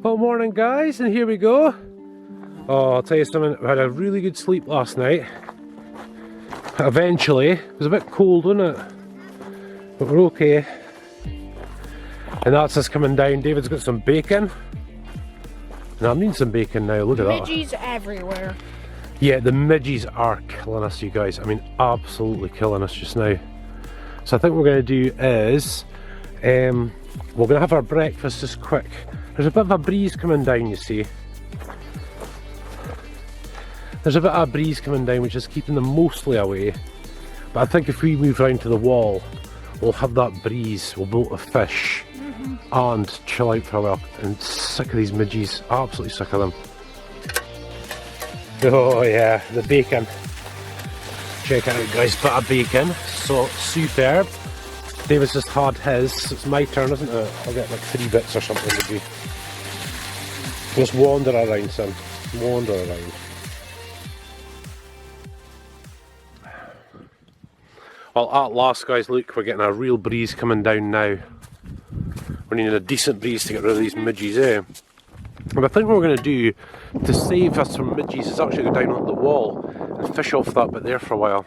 Well, morning guys, and here we go. Oh, I'll tell you something, I had a really good sleep last night. Eventually, it was a bit cold, wasn't it? But we're okay. And that's us coming down. David's got some bacon. And I'm needing some bacon now, look at that. Midges everywhere. Yeah, the midges are killing us, you guys. I mean, absolutely killing us just now. So I think what we're going to do is, we're going to have our breakfast just quick. There's a bit of a breeze coming down, you see. There's a bit of a breeze coming down which is keeping them mostly away. But I think if we move round to the wall, we'll have that breeze, we'll be able to fish and chill out for a while. And sick of these midges, absolutely sick of them. Oh yeah, the bacon. Check it out guys, bit of bacon, so superb. David's just had his, so it's my turn, isn't it? I'll get like 3 bits or something to do. Just wander around, son. Wander around. Well, at last, guys, look, we're getting a real breeze coming down now. We're needing a decent breeze to get rid of these midges, eh? And I think what we're going to do to save us from midges is actually go down on the wall and fish off that bit there for a while.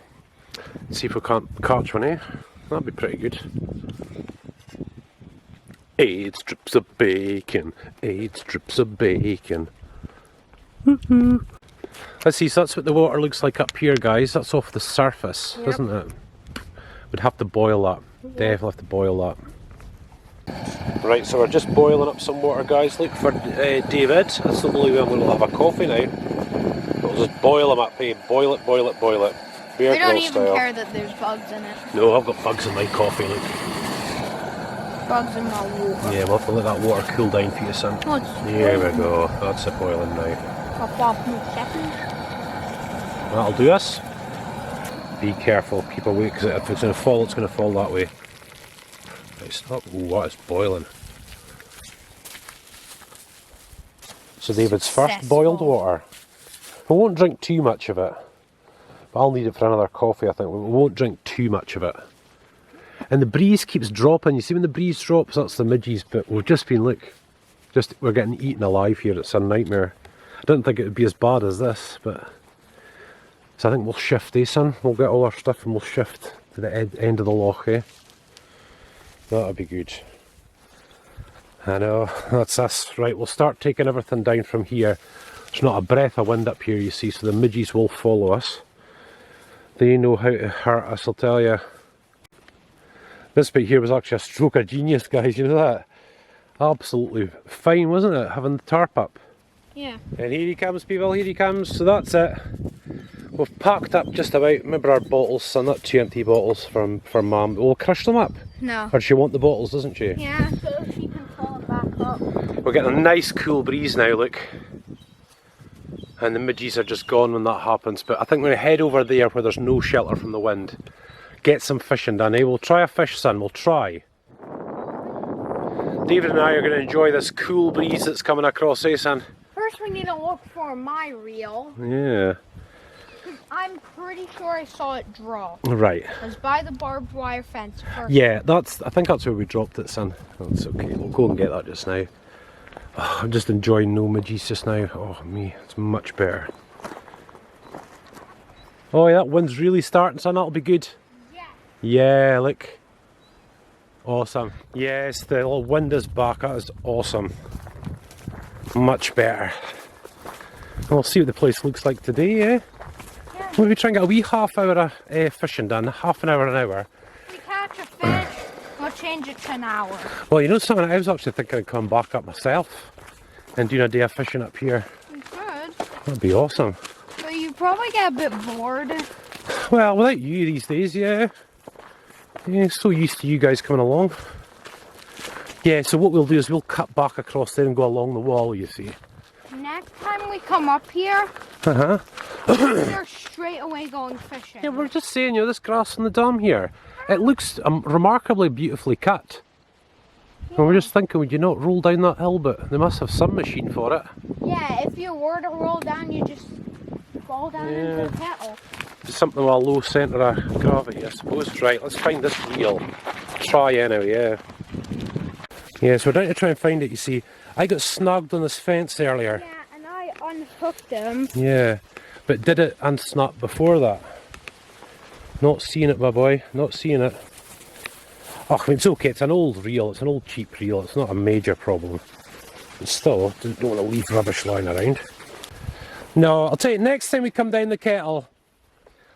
See if we can't catch one, eh? That'd be pretty good. 8 strips of bacon, 8 strips of bacon. Woohoo! Let's see, so that's what the water looks like up here, guys. That's off the surface, isn't it? We'd have to boil that. Definitely have to boil that. Right, so we're just boiling up some water, guys. Look for David. That's the only way I'm going to have a coffee now. We'll just boil them up, hey? Boil it, boil it, boil it. I don't even care that there's bugs in it. No, I've got bugs in my coffee, look. Bugs in my water. Yeah, we'll have to let that water cool down for you, son. Oh, here we go. That's it boiling now. Pop off in a second. That'll do us. Be careful, keep away, because if it's going to fall, it's going to fall that way. Right, stop. Ooh, what is boiling? So David's first boiled water. We won't drink too much of it. But I'll need it for another coffee, I think. We won't drink too much of it. And the breeze keeps dropping. You see when the breeze drops, that's the midges. But we've just been, look, we're getting eaten alive here. It's a nightmare. I didn't think it would be as bad as this, but... So I think we'll shift, eh, son? We'll get all our stuff and we'll shift to the end of the loch, eh? That'll be good. I know, that's us. Right, we'll start taking everything down from here. There's not a breath of wind up here, you see, so the midges will follow us. They know how to hurt us, I'll tell you. This bit here was actually a stroke of genius, guys, you know that? Absolutely fine, wasn't it, having the tarp up? Yeah. And here he comes, people, here he comes. So that's it. We've packed up just about, remember our bottles, son, not 2 empty bottles from Mum. We'll crush them up. No. Or she want the bottles, doesn't she? Yeah, so she can fill it back up. We're getting a nice cool breeze now, look. And the midges are just gone when that happens. But I think we're going to head over there where there's no shelter from the wind. Get some fishing done, eh? We'll try a fish, son, we'll try. David and I are going to enjoy this cool breeze that's coming across, eh, son? First we need to look for my reel. Yeah. I'm pretty sure I saw it drop. Right. It was by the barbed wire fence first. Yeah, I think that's where we dropped it, son. That's okay, we'll go and get that just now. Oh, I'm just enjoying no midges just now. Oh me, it's much better. Oh yeah, that wind's really starting, son, that'll be good. Yeah. Yeah, look. Awesome. Yes, the little wind is back, that is awesome. Much better. We'll see what the place looks like today, eh? Yeah. Maybe try and get a wee half hour of fishing done, half an hour. If we catch a fish, we'll change it to an hour. Well, you know something, I was actually thinking I'd come back up myself and do a day of fishing up here. We could. That'd be awesome. But you probably get a bit bored. Well, without you these days, yeah. Yeah, so used to you guys coming along. Yeah, so what we'll do is we'll cut back across there and go along the wall, you see. Next time we come up here, we're straight away going fishing. Yeah, we're just saying, you know, this grass on the dam here, it looks remarkably beautifully cut. Yeah. And we're just thinking, would you not roll down that hill, but they must have some machine for it. Yeah, if you were to roll down, you just fall down into the kettle. Something with a low centre of gravity, I suppose. Right, let's find this reel. Try anyway, yeah. Yeah, so we're down to try and find it, you see. I got snagged on this fence earlier. Yeah, and I unhooked him. Yeah, but did it unsnap before that? Not seeing it, my boy, not seeing it. Oh, I mean, it's okay, it's an old reel, it's an old cheap reel, it's not a major problem. But still, don't want to leave rubbish lying around. No, I'll tell you, next time we come down the Kettle,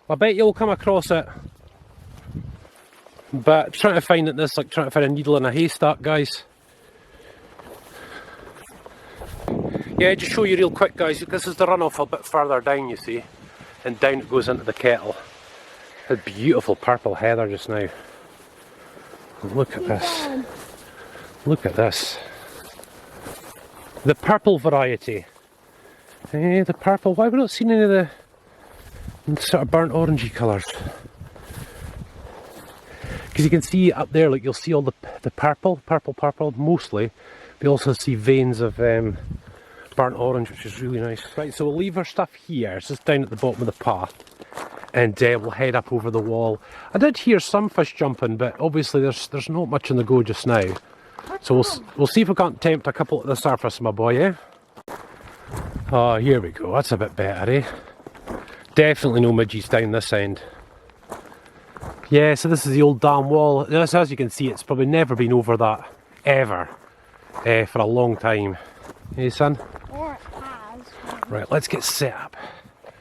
I bet you'll come across it. But trying to find it, this like trying to find a needle in a haystack, guys. Yeah, just show you real quick, guys. This is the runoff a bit further down, you see. And down it goes into the Kettle. A beautiful purple heather just now. Look at this. Look at this. The purple variety. The purple. Why have we not seen any of the sort of burnt orangey colours? Because you can see up there, like you'll see all the purple mostly. But you also see veins of burnt orange, which is really nice. Right, so we'll leave our stuff here. It's just down at the bottom of the path. And we'll head up over the wall. I did hear some fish jumping, but obviously there's not much on the go just now. So we'll see if we can't tempt a couple at the surface, my boy, eh? Oh, here we go. That's a bit better, eh? Definitely no midgies down this end. Yeah, so this is the old dam wall. This, as you can see, it's probably never been over that, ever, for a long time. Hey, son? Or it has. Right, let's get set up.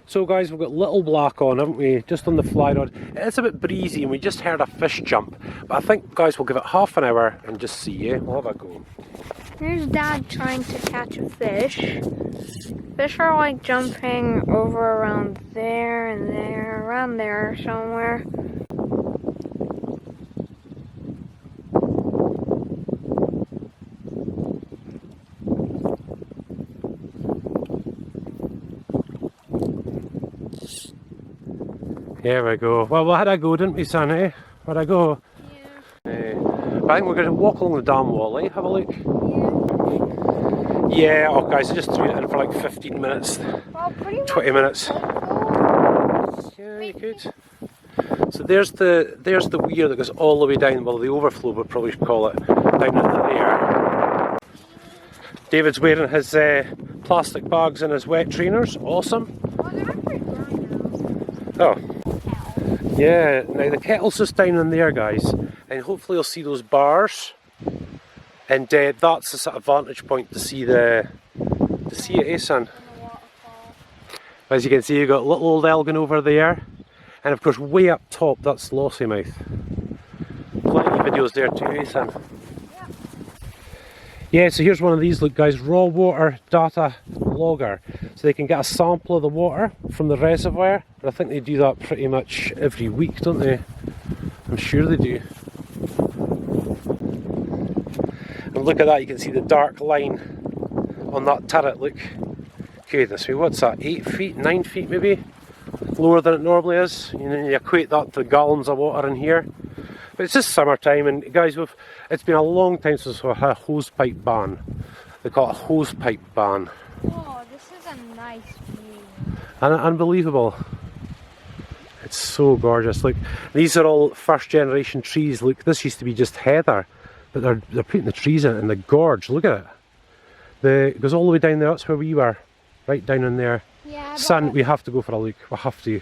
So guys, we've got little black on, haven't we? Just on the fly rod. It's a bit breezy and we just heard a fish jump. But I think, guys, we'll give it half an hour and just see, eh? We'll have a go. Here's Dad trying to catch a fish. Fish are like jumping over around there and there, around there somewhere. There we go. Well, we had a go, didn't we, son, eh? Where'd I go? Yeah. But I think we're going to walk along the dam wall, eh? Have a look. Yeah. Yeah, oh guys, I just threw it in for like 15 minutes. Well, pretty much 20 minutes. Yeah, you could. So there's the weir that goes all the way down, well, the overflow we'll probably call it, down into there. David's wearing his plastic bags and his wet trainers. Awesome. Well, they're actually grown now. Oh. Yeah, now the kettle's just down in there, guys, and hopefully you'll see those bars, and that's the sort of vantage point to see it, eh, son? As you can see, you've got little old Elgin over there, and of course way up top that's Lossymouth. Plenty of videos there too, eh, son? Yeah, so here's one of these, look guys, raw water data logger. So they can get a sample of the water from the reservoir. I think they do that pretty much every week, don't they? I'm sure they do. And look at that, you can see the dark line on that turret, look. Goodness me, what's that, 8 feet, 9 feet maybe? Lower than it normally is. You know, you equate that to gallons of water in here. But it's just summertime, and guys, it's been a long time since we've had a hose pipe ban. They call it a hose pipe ban. Oh, this is a nice view. And unbelievable. It's so gorgeous. Look, these are all first generation trees. Look, this used to be just heather, but they're putting the trees in the gorge. Look at it. It goes all the way down there. That's where we were, right down in there. Yeah, Son, we have to go for a look. We have to. Yeah.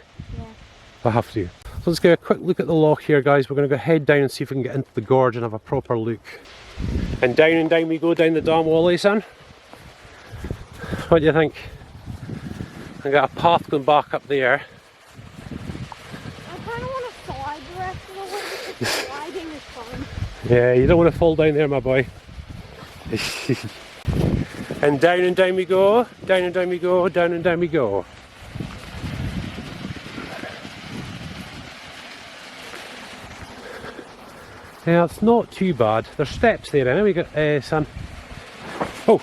We have to. So let's get a quick look at the loch here, guys. We're going to go head down and see if we can get into the gorge and have a proper look. And down we go down the dam wall, eh, son? What do you think? I got a path going back up there. I kind of want to slide the rest of the way because sliding is fun. Yeah, you don't want to fall down there, my boy. And down we go, down and down we go, down and down we go. Yeah, it's not too bad. There's steps there, anyway. We got, son. Oh!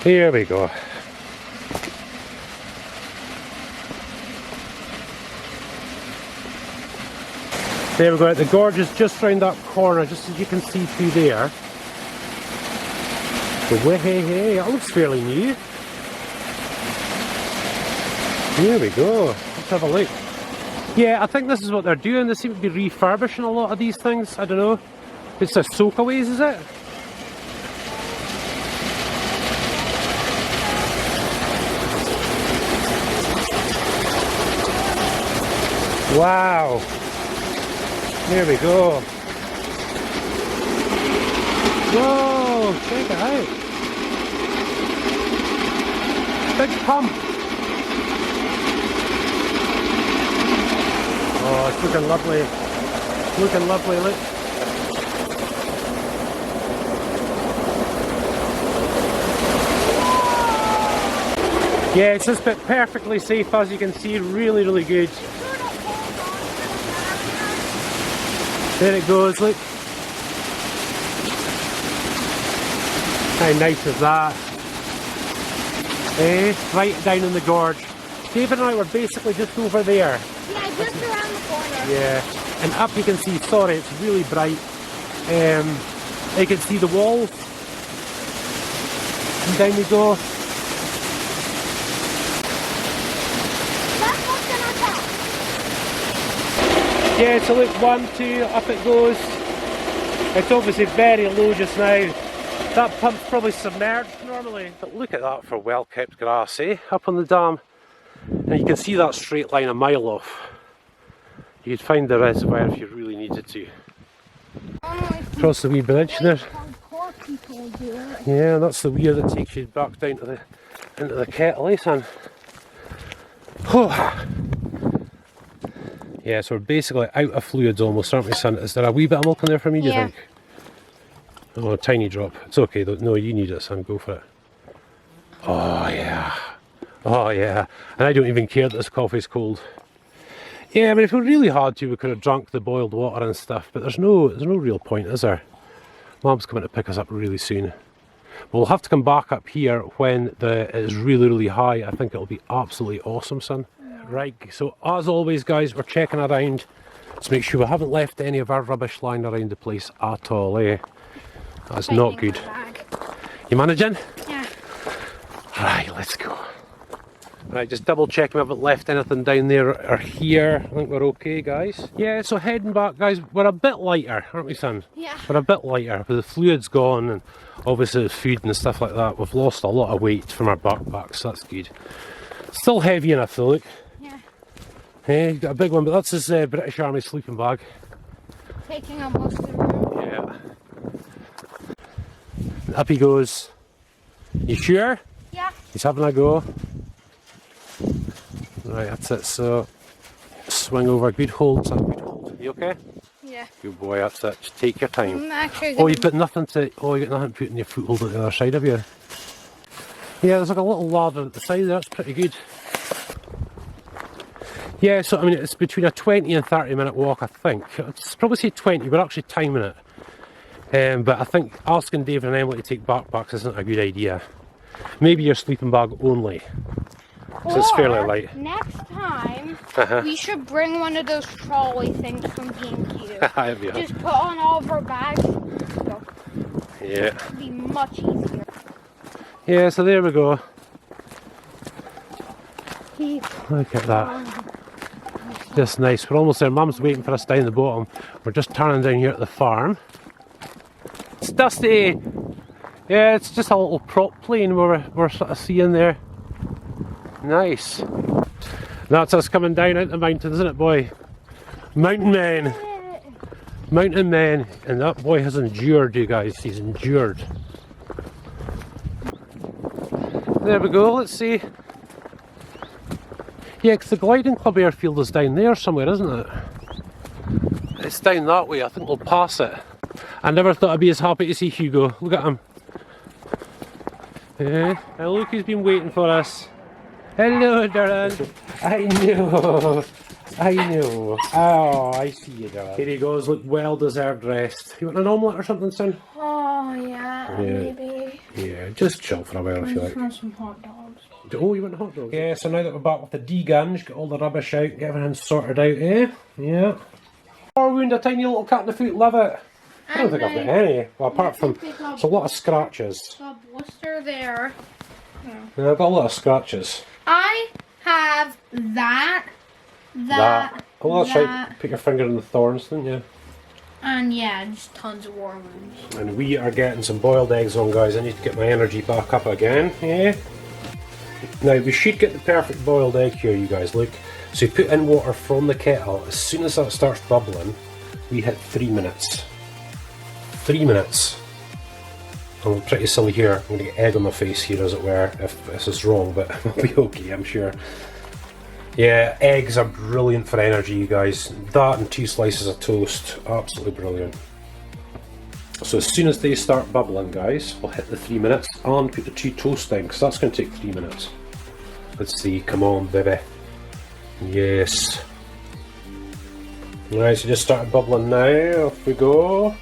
Here we go. There we go. The gorge is just round that corner, just as you can see through there. So, hey, that looks fairly new. Here we go. Let's have a look. Yeah, I think this is what they're doing. They seem to be refurbishing a lot of these things. I don't know. It's the soakaways, is it? Wow. There we go. Whoa, check it out. Big pump. Oh, it's looking lovely. Looking lovely, look. Yeah, it's just bit perfectly safe, as you can see. Really, really good. There it goes, look. How nice is that? Eh? Right down in the gorge. David and I were basically just over there. Yeah, just around the corner. Yeah. And up you can see, sorry, it's really bright. You can see the walls. And down we go. That's what's in our top. Yeah, so look, 1, 2, up it goes. It's obviously very low just now. That pump's probably submerged normally. But look at that for well kept grass, eh? Up on the dam. And you can see that straight line a mile off. You could find the reservoir if you really needed to. Across the wee bridge there. Yeah, that's the weir that takes you back down to into the Kettle, eh, son? Yeah, so we're basically out of fluids almost, aren't we, son? Is there a wee bit of milk in there for me, do you think? Oh, a tiny drop. It's okay though. No, you need it, son. Go for it. Oh, yeah. Oh, yeah. And I don't even care that this coffee's cold. Yeah, I mean, if we really had to, we could have drunk the boiled water and stuff, but there's no real point, is there? Mum's coming to pick us up really soon. We'll have to come back up here when it is really, really high. I think it'll be absolutely awesome, son. Right, so as always, guys, we're checking around to make sure we haven't left any of our rubbish lying around the place at all, eh? That's not good. You managing? Yeah. Right, let's go. Right, just double checking we haven't left anything down there or here. I think we're okay, guys. Yeah, so heading back, guys, we're a bit lighter, aren't we, son? Yeah. We're a bit lighter, but the fluid's gone and obviously the food and stuff like that. We've lost a lot of weight from our backpacks, so that's good. Still heavy enough though, look. Yeah. Hey, got a big one, but that's his British Army sleeping bag. Taking up most of the room. Yeah. Up he goes. You sure? Yeah. He's having a go. Right, that's it. So, swing over. Good hold, son. Good hold. You okay? Yeah. Good boy. That's it. Just take your time. I'm actually Oh, you've got nothing to. Oh, you got nothing to put in your foothold at the other side of you. Yeah, there's like a little ladder at the side there. That's pretty good. Yeah, so I mean, it's between a 20 and 30-minute walk, I think. I'd probably say 20. We're actually timing it. But I think asking David and Emily to take backpacks isn't a good idea. Maybe your sleeping bag only. So it's fairly light. Next time, we should bring one of those trolley things from B&Q. Just put on all of our bags. So yeah. it'd be much easier. Yeah, so there we go. Look at that. Just nice. We're almost there. Mum's waiting for us down the bottom. We're just turning down here at the farm. It's dusty. Yeah, it's just a little prop plane we're sort of seeing there. Nice. That's us coming down out the mountain, isn't it, boy? Mountain men. Mountain men. And that boy has endured, you guys. He's endured. There we go. Let's see. Yeah, because the gliding club airfield is down there somewhere, isn't it? It's down that way. I think we'll pass it. I never thought I'd be as happy to see Hugo. Look at him. Yeah. And look who's been waiting for us. Hello, darling. I know. I know. Oh, I see you, darling. Here he goes. Look, well-deserved rest. You want an omelette or something, son? Oh, yeah, maybe. Yeah, just chill for a while if you like. Want some hot dogs. Oh, you want a hot dog? Yeah, so now that we're back with the D-guns, get all the rubbish out, get everything sorted out, eh? Yeah. Poor wound, a tiny little cat in the foot, love it. I don't think I've got any. Well, apart from, there's a lot of scratches. A blister there. Yeah, I've got a lot of scratches. I have that. Oh, that's right. Put your finger in the thorns, didn't you? And yeah, just tons of worms. And we are getting some boiled eggs on, guys. I need to get my energy back up again. Yeah. Now we should get the perfect boiled egg here, you guys. Look. So you put in water from the kettle. As soon as that starts bubbling, we hit 3 minutes. 3 minutes. I'm pretty silly here. I'm going to get egg on my face here, as it were, if this is wrong, but it'll be okay, I'm sure. Yeah, eggs are brilliant for energy, you guys. That and 2 slices of toast, absolutely brilliant. So as soon as they start bubbling, guys, we'll hit the 3 minutes and put the 2 toast in, because that's going to take 3 minutes. Let's see, come on, baby. Yes. Right, so just started bubbling now. Off we go.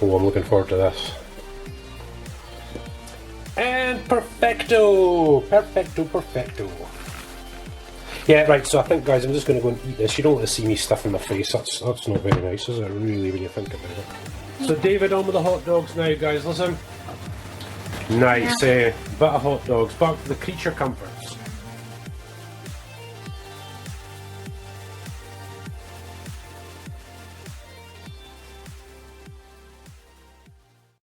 Oh, I'm looking forward to this. And perfecto! Perfecto, perfecto. Yeah, right, so I think, guys, I'm just going to go and eat this. You don't want to see me stuffing my face. That's not very nice, is it, really, when you think about it? So David, on with the hot dogs now, guys. Listen. Nice, bit of hot dogs. Back to the creature comforts.